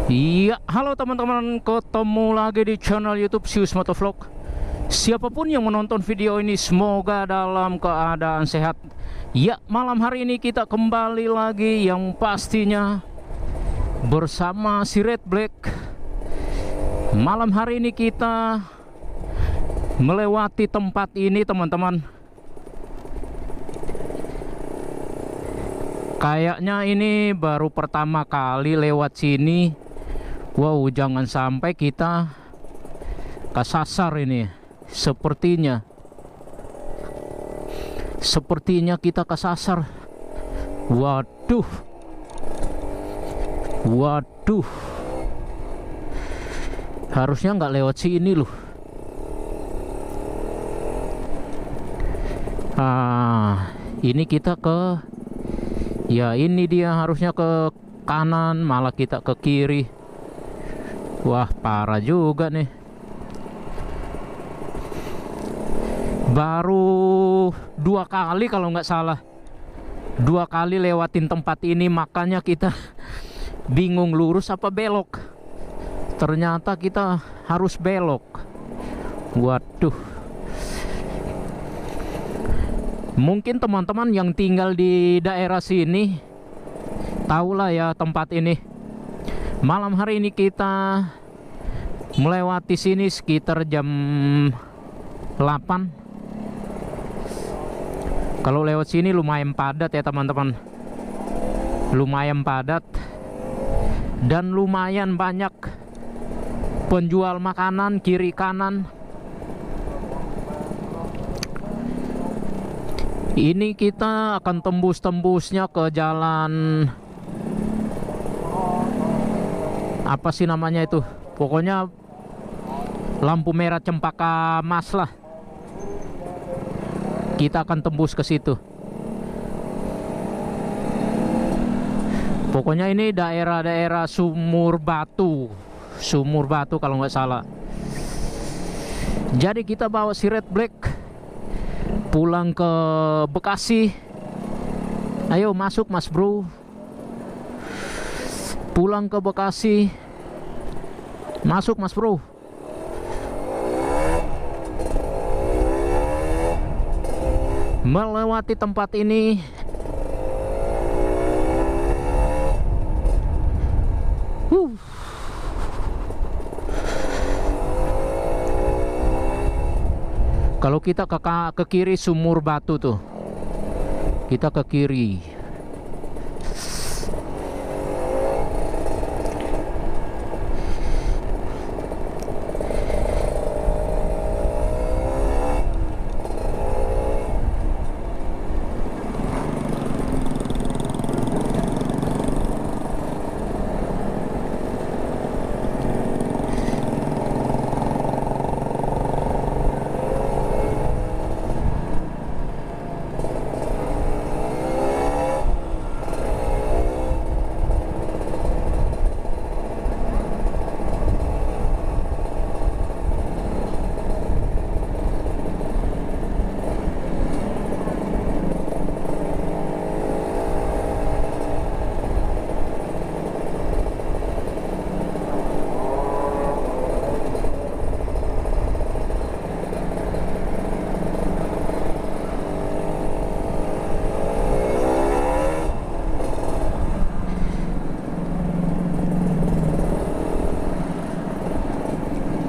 Iya, halo teman-teman, ketemu lagi di channel YouTube Sius Motovlog. Siapapun yang menonton video ini, semoga dalam keadaan sehat. Ya, malam hari ini kita kembali lagi yang pastinya bersama si Red Black. Malam hari ini kita melewati tempat ini, teman-teman. Kayaknya ini baru pertama kali lewat sini. Wow, jangan sampai kita kesasar ini. Sepertinya kita kesasar. Waduh. Harusnya nggak lewat sini loh. Ini kita ke, ya ini dia, harusnya ke kanan, malah kita ke kiri. Wah, parah juga nih. Baru 2 kali kalau nggak salah. 2 kali lewatin tempat ini, makanya kita bingung lurus apa belok. Ternyata kita harus belok. Waduh. Mungkin teman-teman yang tinggal di daerah sini tahulah ya tempat ini. Malam hari ini kita melewati sini sekitar jam 8. Kalau lewat sini lumayan padat ya teman-teman. Lumayan padat dan lumayan banyak penjual makanan kiri kanan. Ini kita akan tembus-tembusnya ke jalan, apa sih namanya itu? Pokoknya lampu merah Cempaka Mas lah. Kita akan tembus ke situ. Pokoknya ini daerah-daerah Sumur Batu kalau nggak salah. Jadi kita bawa si Red Black pulang ke Bekasi. Ayo masuk Mas Bro. Pulang ke Bekasi. Masuk Mas Bro. Melewati tempat ini. Kalau kita ke kiri Sumur Batu tuh. Kita ke kiri.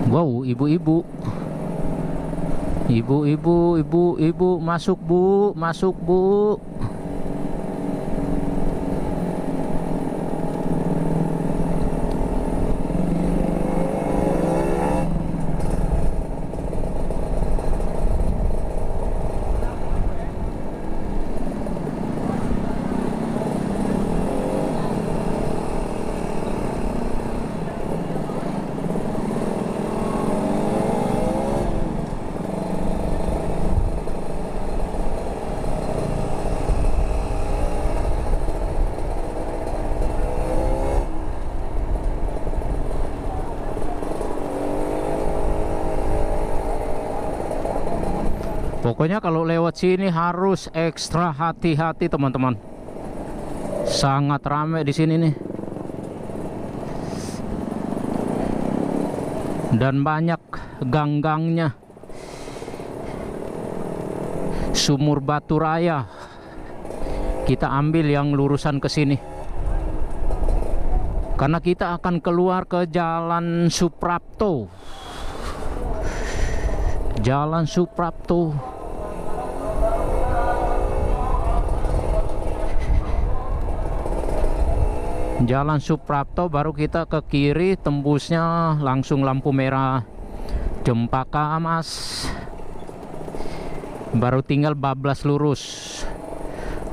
Wow, ibu-ibu, masuk Bu, masuk Bu. Pokoknya kalau lewat sini harus ekstra hati-hati teman-teman. Sangat ramai di sini nih. dan banyak gang-gangnya. Sumur Batu Raya. Kita ambil yang lurusan ke sini. Karena kita akan keluar ke Jalan Suprapto. Jalan Suprapto. Jalan Suprapto, baru kita ke kiri, tembusnya langsung lampu merah Cempaka Amas. Baru tinggal bablas lurus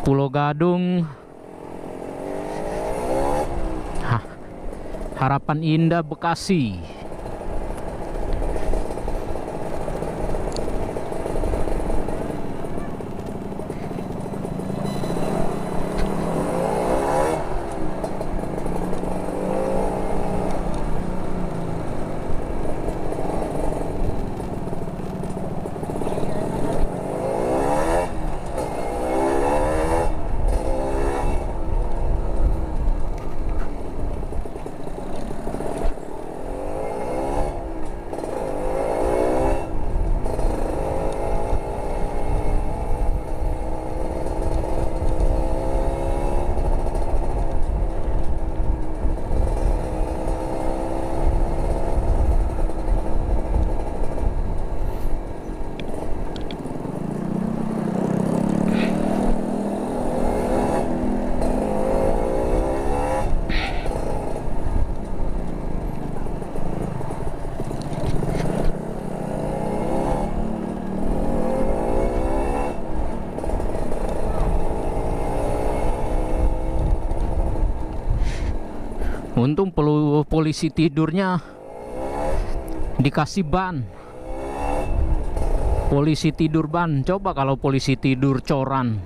Pulau Gadung, Harapan Indah, Bekasi. Untung polisi tidurnya dikasih ban. Polisi tidur ban. Coba kalau polisi tidur coran.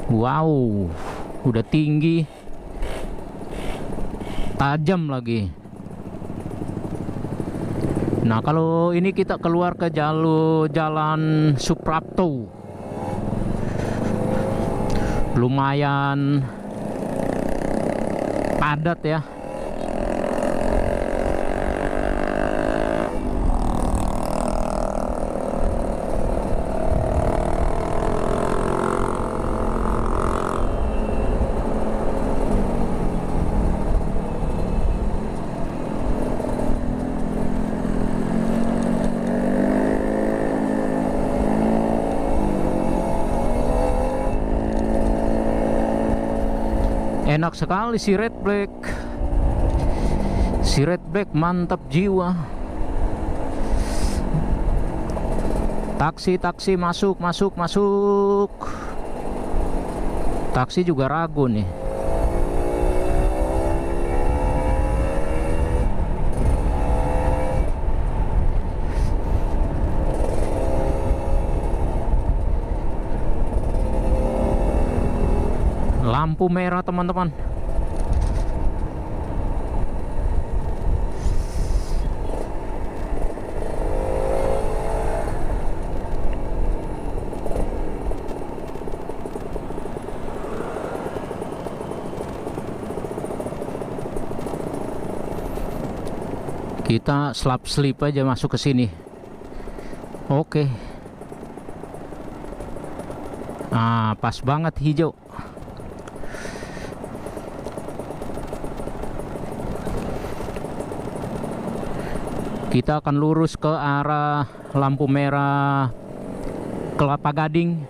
Wow, udah tinggi, tajam lagi. Nah, kalau ini kita keluar ke Jalan Suprapto. Lumayan padat ya. Enak sekali si Red Black. Si Red Black mantap jiwa. Taksi masuk. Taksi juga ragu nih. Lampu merah teman-teman. Kita slip aja masuk ke sini. Oke. Ah, pas banget hijau. Kita akan lurus ke arah lampu merah Kelapa Gading.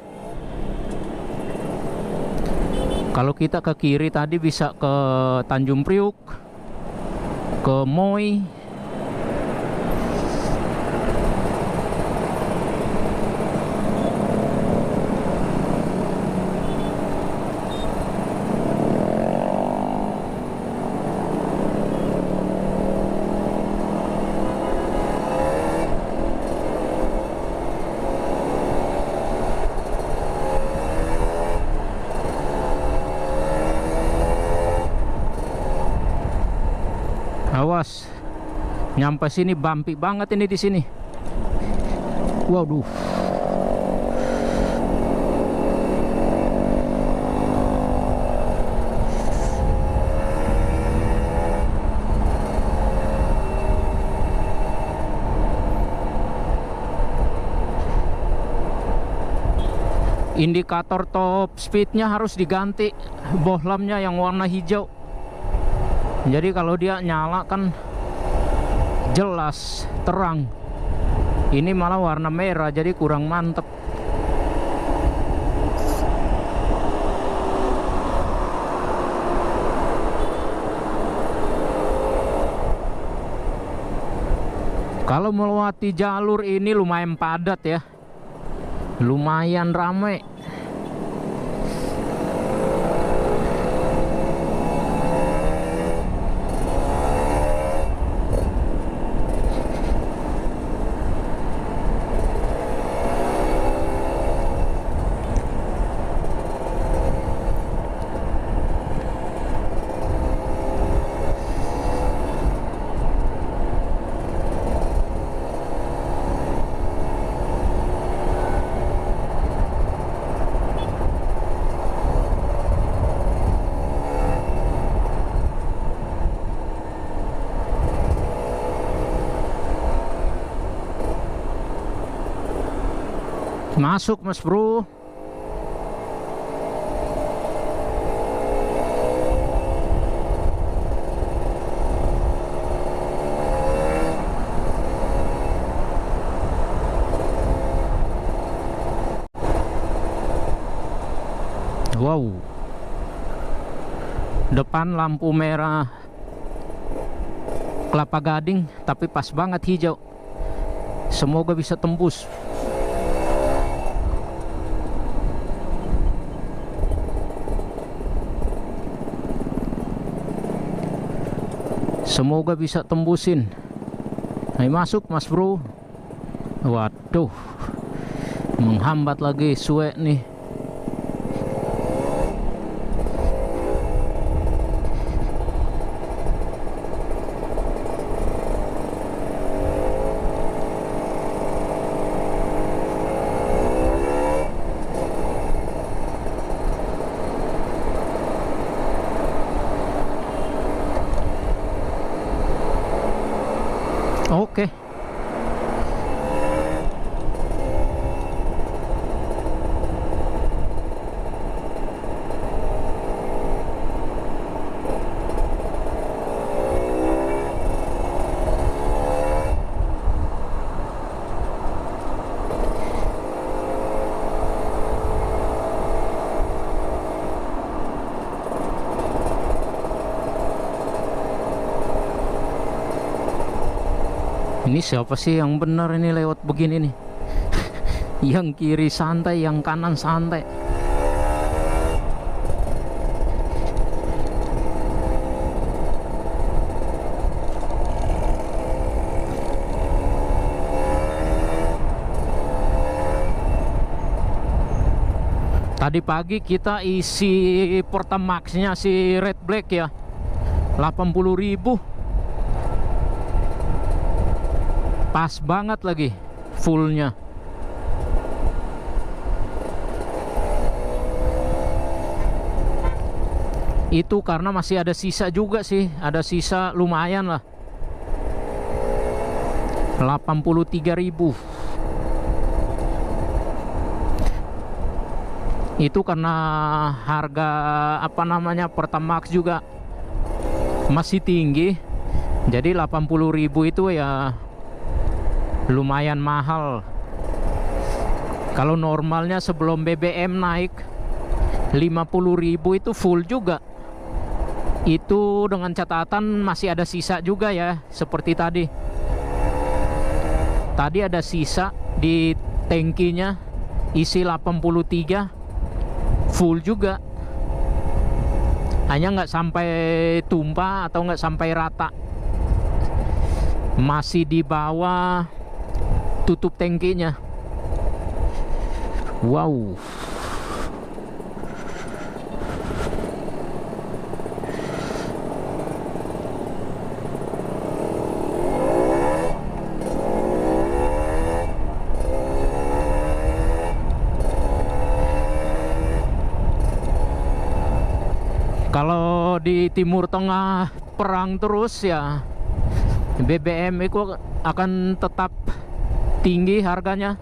Kalau kita ke kiri tadi bisa ke Tanjung Priuk, ke Moi. Awas, nyampe sini bumpy banget ini di sini. Waduh. indikator top speednya harus diganti, bohlamnya yang warna hijau. Jadi kalau dia nyala kan jelas terang. Ini malah warna merah, jadi kurang mantep. Kalau melewati jalur ini lumayan padat ya, lumayan ramai. Masuk Mas Bro. Wow. Depan lampu merah Kelapa Gading, tapi pas banget hijau. Semoga bisa tembus. Semoga bisa tembusin. Ayo masuk Mas Bro. Waduh, menghambat lagi suwe nih. Oke. Ini siapa sih yang benar ini lewat begini nih? Yang kiri santai, yang kanan santai. Tadi pagi kita isi Pertamax-nya si Red Black ya, 80.000. Pas banget lagi fullnya. Itu karena masih ada sisa juga sih, ada sisa lumayan lah, 83.000. Itu karena harga apa namanya Pertamax juga masih tinggi, jadi 80.000 itu ya lumayan mahal. Kalau normalnya sebelum BBM naik 50.000 itu full juga. Itu dengan catatan masih ada sisa juga ya, seperti tadi. Tadi ada sisa di tangkinya, isi 83 full juga. Hanya nggak sampai tumpah atau nggak sampai rata, masih di bawah tutup tangkinya. Wow. Kalau di Timur Tengah perang terus ya, BBM itu akan tetap tinggi harganya,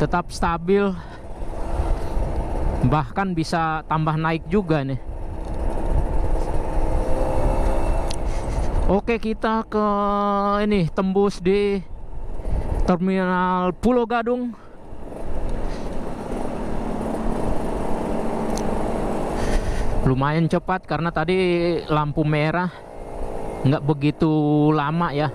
tetap stabil. bahkan bisa tambah naik juga nih. Oke, kita ke ini, tembus di Terminal Pulau Gadung. Lumayan cepat karena tadi lampu merah, nggak begitu lama ya.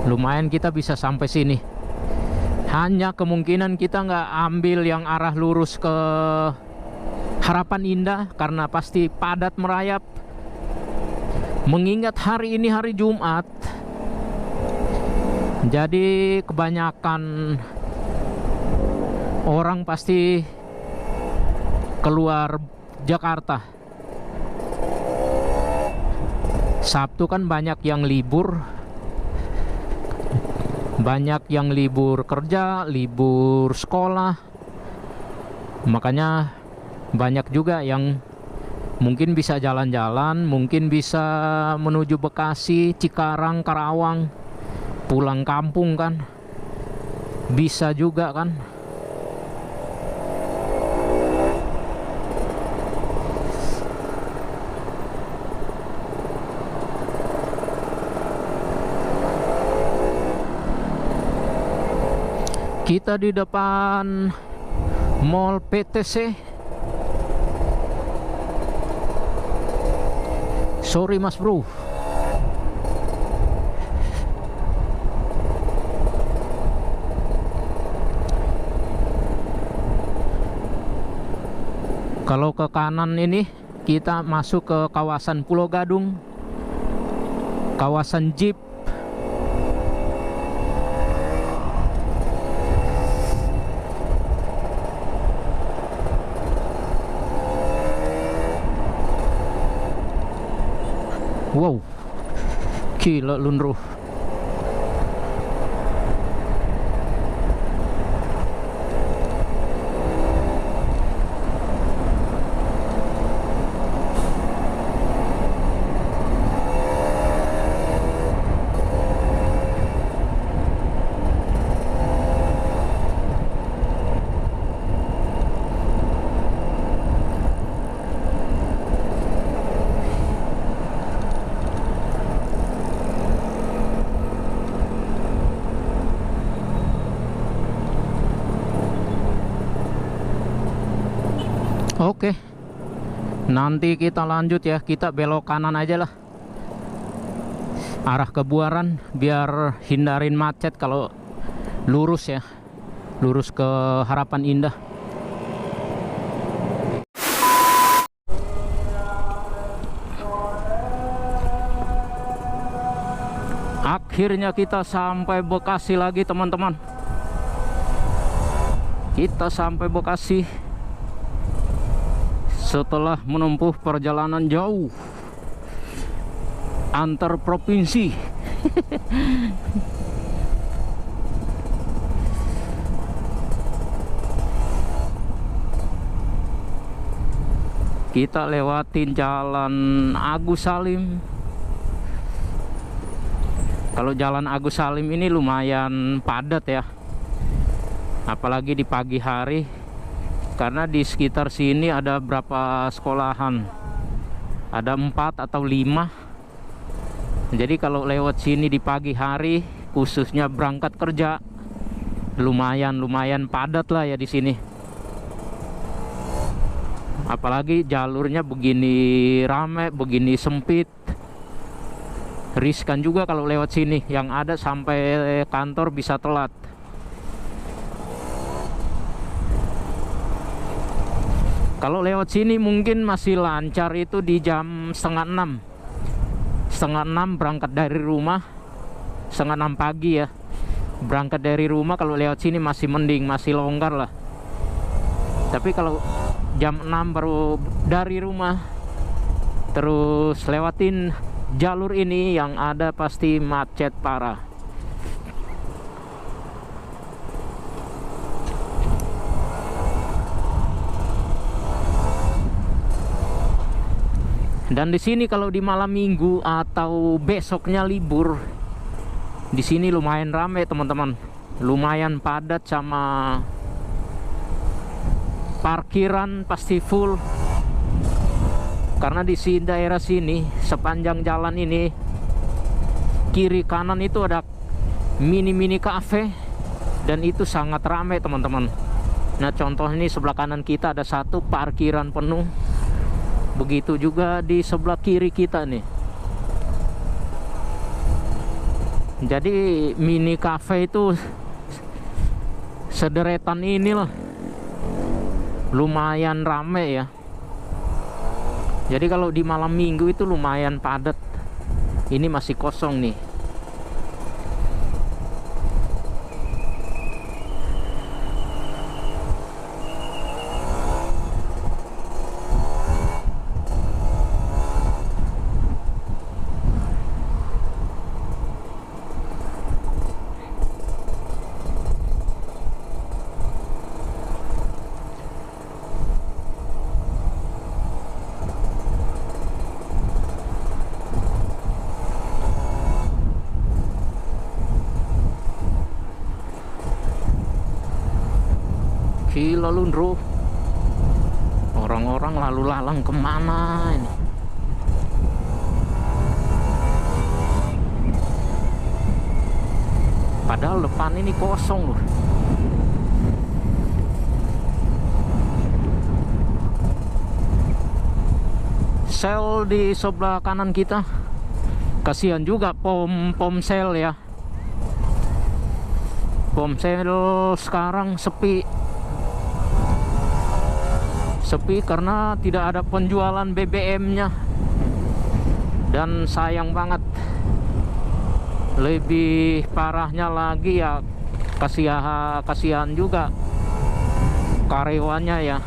Lumayan kita bisa sampai sini. Hanya kemungkinan kita nggak ambil yang arah lurus ke Harapan Indah karena pasti padat merayap. Mengingat hari ini hari Jumat, jadi kebanyakan orang pasti keluar Jakarta. Sabtu kan banyak yang libur, banyak yang libur kerja, libur sekolah. Makanya banyak juga yang mungkin bisa jalan-jalan, mungkin bisa menuju Bekasi, Cikarang, Karawang, pulang kampung kan. Bisa juga kan. Kita di depan Mall PTC. Sorry mas bro. Kalau ke kanan ini kita masuk ke kawasan Pulau Gadung, kawasan Jeep. Wow, gila lunruh. Oke, nanti kita lanjut ya. Kita belok kanan aja lah, arah ke Buaran, biar hindarin macet. Kalau lurus ya, lurus ke Harapan Indah. Akhirnya kita sampai Bekasi lagi teman-teman. Kita sampai Bekasi setelah menempuh perjalanan jauh antar provinsi. Kita lewatin Jalan Agus Salim. Kalau Jalan Agus Salim ini lumayan padat ya, apalagi di pagi hari. Karena di sekitar sini ada berapa sekolahan, ada 4 atau 5. Jadi kalau lewat sini di pagi hari, khususnya berangkat kerja, lumayan padat lah ya di sini. Apalagi jalurnya begini rame, begini sempit, riskan juga kalau lewat sini. Yang ada sampai kantor bisa telat. Kalau lewat sini mungkin masih lancar itu di jam setengah 6. Setengah 6 berangkat dari rumah, setengah 6 pagi ya. Berangkat dari rumah kalau lewat sini masih mending, masih longgar lah. Tapi kalau jam 6 baru dari rumah, terus lewatin jalur ini, yang ada pasti macet parah. Dan di sini kalau di malam minggu atau besoknya libur, di sini lumayan ramai teman-teman. lumayan padat, sama parkiran pasti full. Karena di daerah sini sepanjang jalan ini kiri kanan itu ada mini cafe, dan itu sangat ramai teman-teman. Nah contoh ini sebelah kanan kita ada satu parkiran penuh, begitu juga di sebelah kiri kita nih. Jadi mini cafe itu sederetan inilah, lumayan rame ya. Jadi kalau di malam minggu itu lumayan padat. Ini masih kosong nih. Gila lu bro, orang-orang lalu lalang kemana ini? Padahal depan ini kosong loh. Sel di sebelah kanan kita, kasihan juga pom sel ya. Pom sel sekarang sepi karena tidak ada penjualan BBM-nya, dan sayang banget. Lebih parahnya lagi ya, kasihan juga karyawannya ya.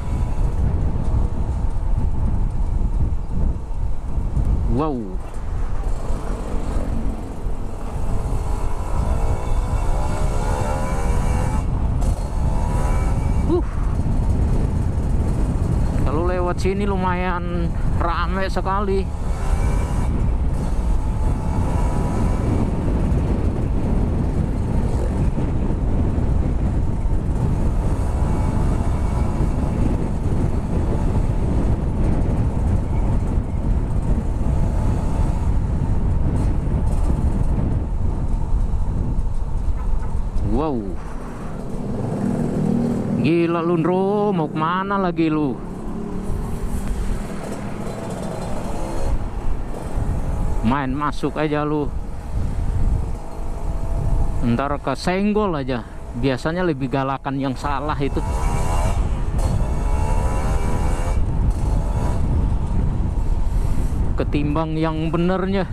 Wow, kalau lewat sini lumayan ramai sekali. Wow, gila lu bro, mau kemana lagi lu? Main masuk aja lu, ntar kesenggol aja. Biasanya lebih galakan yang salah itu. Ketimbang yang benernya.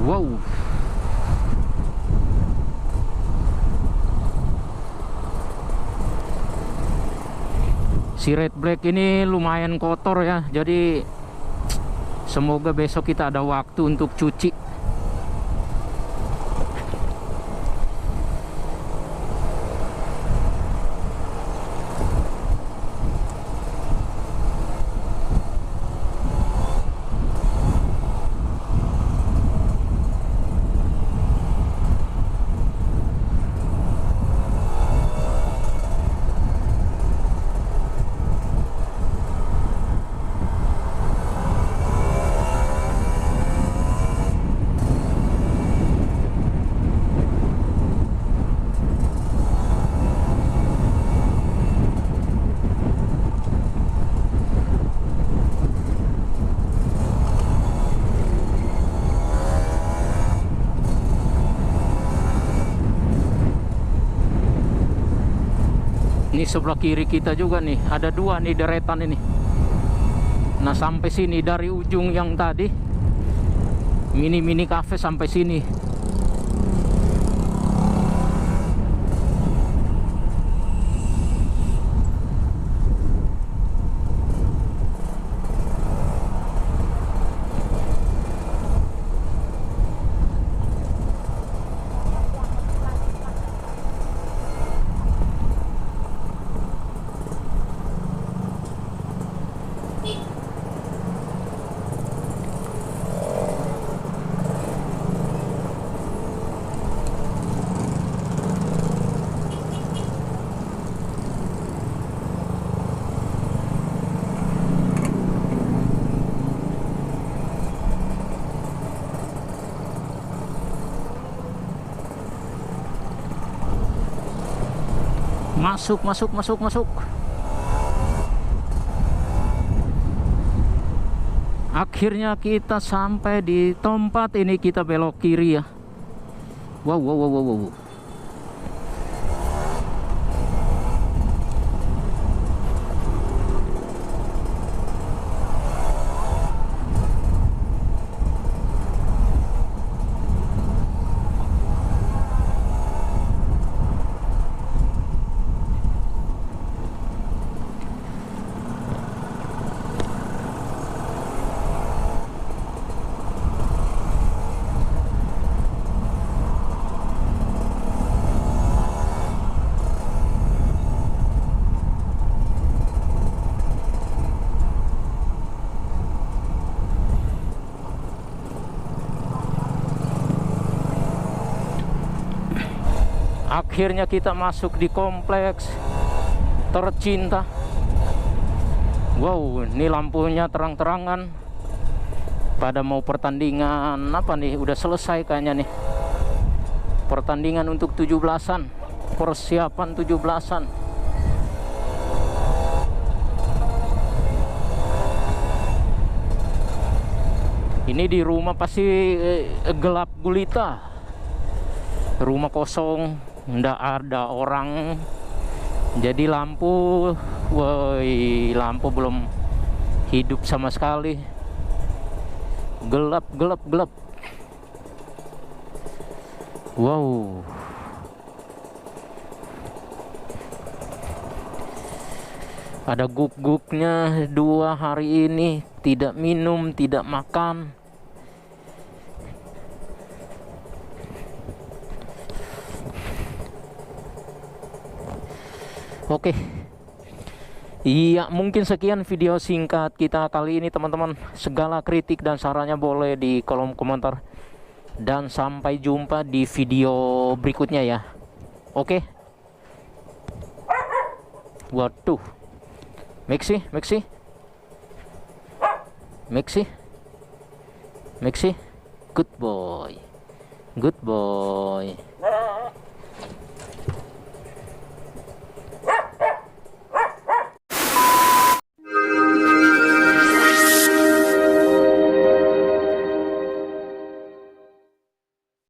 Wow, si red black ini lumayan kotor ya. Jadi semoga besok kita ada waktu untuk cuci. Ini sebelah kiri kita juga nih, ada dua nih deretan ini. Nah sampai sini, dari ujung yang tadi mini cafe sampai sini. Masuk, masuk, masuk, masuk. Akhirnya kita sampai di tempat ini, kita belok kiri ya. Wow, wow, wow, wow, wow. Akhirnya kita masuk di kompleks tercinta. Wow, ini lampunya terang-terangan. Pada mau pertandingan apa nih? Udah selesai kayaknya nih. Pertandingan untuk 17-an. Persiapan 17-an. Ini di rumah pasti gelap gulita. Rumah kosong, ndak ada orang. Jadi lampu, woi, lampu belum hidup sama sekali. Gelap, gelap, gelap. Wow. Ada guk-guknya 2 hari ini, tidak minum, tidak makan. Oke. Iya, mungkin sekian video singkat kita kali ini teman-teman. Segala kritik dan sarannya boleh di kolom komentar. Dan sampai jumpa di video berikutnya ya. Oke. Waduh. Maxi, Maxi. Maxi. Maxi. Good boy. Good boy.